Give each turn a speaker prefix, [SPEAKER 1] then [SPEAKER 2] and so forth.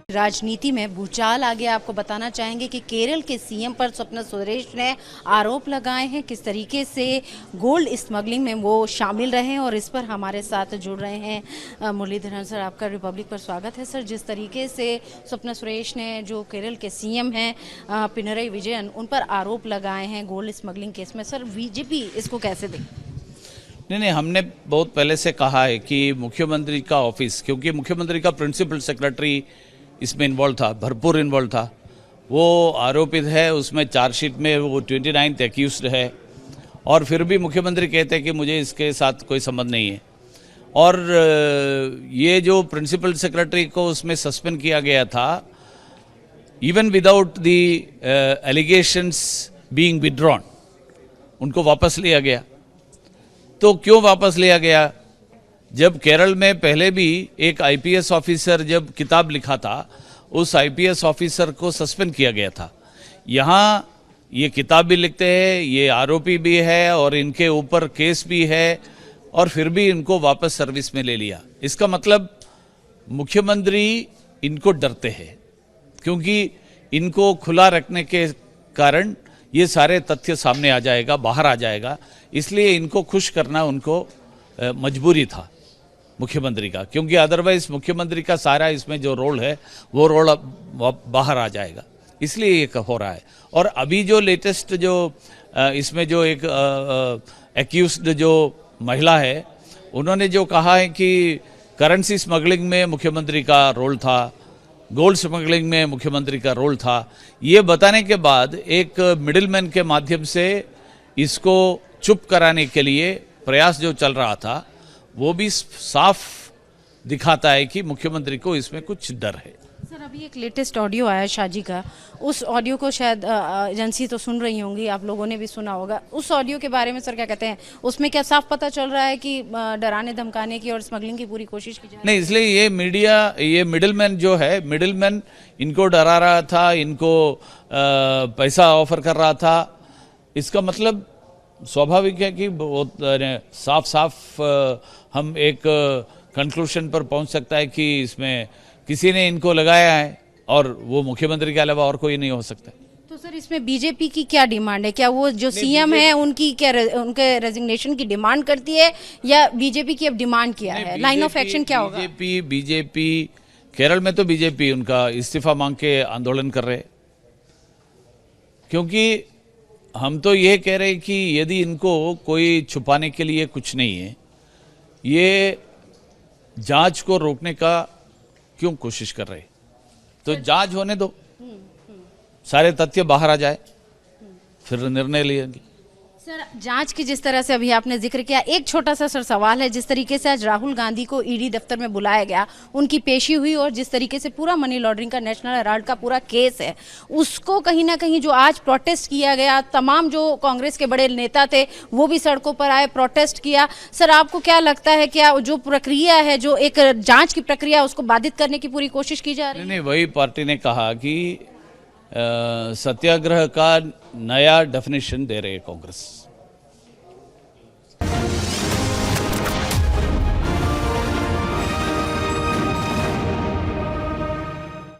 [SPEAKER 1] राजनीति में भूचाल आ गया। आपको बताना चाहेंगे कि केरल के सीएम पर स्वप्ना सुरेश ने आरोप लगाए हैं किस तरीके से गोल्ड स्मगलिंग में वो शामिल रहे हैं, और इस पर हमारे साथ जुड़ रहे हैं मुरलीधरन सर। आपका रिपब्लिक पर स्वागत है सर। जिस तरीके से स्वप्ना सुरेश ने, जो केरल के सीएम हैं पिनरई विजयन, उन पर आरोप लगाए हैं गोल्ड स्मगलिंग केस में, सर बीजेपी इसको कैसे देखें?
[SPEAKER 2] नहीं, हमने बहुत पहले से कहा है कि मुख्यमंत्री का ऑफिस, क्योंकि मुख्यमंत्री का प्रिंसिपल सेक्रेटरी इसमें इन्वॉल्व था, भरपूर इन्वॉल्व था, वो आरोपित है। उसमें चार्जशीट में वो 29th एक्यूज्ड है, और फिर भी मुख्यमंत्री कहते हैं कि मुझे इसके साथ कोई संबंध नहीं है। और ये जो प्रिंसिपल सेक्रेटरी को उसमें सस्पेंड किया गया था, even without the allegations being withdrawn, उनको वापस लिया गया। तो क्यों वापस लिया गया? जब केरल में पहले भी एक आईपीएस ऑफिसर जब किताब लिखा था, उस आईपीएस ऑफिसर को सस्पेंड किया गया था। यहाँ ये किताब भी लिखते हैं, ये आरोपी भी है, और इनके ऊपर केस भी है, और फिर भी इनको वापस सर्विस में ले लिया। इसका मतलब मुख्यमंत्री इनको डरते हैं, क्योंकि इनको खुला रखने के कारण ये सारे तथ्य सामने आ जाएगा, बाहर आ जाएगा। इसलिए इनको खुश करना उनको मजबूरी था मुख्यमंत्री का, क्योंकि अदरवाइज मुख्यमंत्री का सारा इसमें जो रोल है वो रोल बाहर आ जाएगा। इसलिए ये हो रहा है। और अभी जो लेटेस्ट जो इसमें जो एक एक्यूज्ड जो महिला है, उन्होंने जो कहा है कि करेंसी स्मगलिंग में मुख्यमंत्री का रोल था, गोल्ड स्मगलिंग में मुख्यमंत्री का रोल था, ये बताने के बाद एक मिडिलमैन के माध्यम से इसको चुप कराने के लिए प्रयास जो चल रहा था, वो भी साफ दिखाता है कि मुख्यमंत्री को इसमें कुछ डर है।
[SPEAKER 1] सर अभी एक लेटेस्ट ऑडियो आया शाजी का, उस ऑडियो को शायद एजेंसी तो सुन रही होंगी, आप लोगों ने भी सुना होगा। उस ऑडियो के बारे में सर क्या कहते हैं? उसमें क्या साफ पता चल रहा है कि डराने धमकाने की और स्मगलिंग की पूरी कोशिश की जा रही है?
[SPEAKER 2] नहीं, इसलिए ये मीडिया, ये मिडिलमैन जो है, मिडिलमैन इनको डरा रहा था, इनको पैसा ऑफर कर रहा था। इसका मतलब स्वाभाविक है कि बहुत साफ साफ हम एक कंक्लूशन पर पहुंच सकता है कि इसमें किसी ने इनको लगाया है, और वो मुख्यमंत्री के अलावा और कोई नहीं हो सकता।
[SPEAKER 1] तो सर इसमें बीजेपी की क्या डिमांड है? क्या वो जो सीएम है उनकी क्या उनके रेजिग्नेशन की डिमांड करती है, या बीजेपी की अब डिमांड किया है? लाइन ऑफ एक्शन क्या होगा?
[SPEAKER 2] बीजेपी केरल में तो बीजेपी उनका इस्तीफा मांग के आंदोलन कर रहे, क्योंकि हम तो ये कह रहे हैं कि यदि इनको कोई छुपाने के लिए कुछ नहीं है, ये जांच को रोकने का क्यों कोशिश कर रहे? तो जांच होने दो, सारे तथ्य बाहर आ जाए, फिर निर्णय लेंगे।
[SPEAKER 1] सर जांच की जिस तरह से अभी आपने जिक्र किया, एक छोटा सा सर सवाल है। जिस तरीके से आज राहुल गांधी को ईडी दफ्तर में बुलाया गया, उनकी पेशी हुई, और जिस तरीके से पूरा मनी लॉन्ड्रिंग का नेशनल हेराल्ड का पूरा केस है, उसको कहीं ना कहीं जो आज प्रोटेस्ट किया गया, तमाम जो कांग्रेस के बड़े नेता थे वो भी सड़कों पर आए, प्रोटेस्ट किया। सर आपको क्या लगता है, क्या जो प्रक्रिया है, जो एक जाँच की प्रक्रिया, उसको बाधित करने की पूरी कोशिश की जा रही है?
[SPEAKER 2] नहीं, वही पार्टी ने कहा कि सत्याग्रह का नया डेफिनेशन दे रहे कांग्रेस।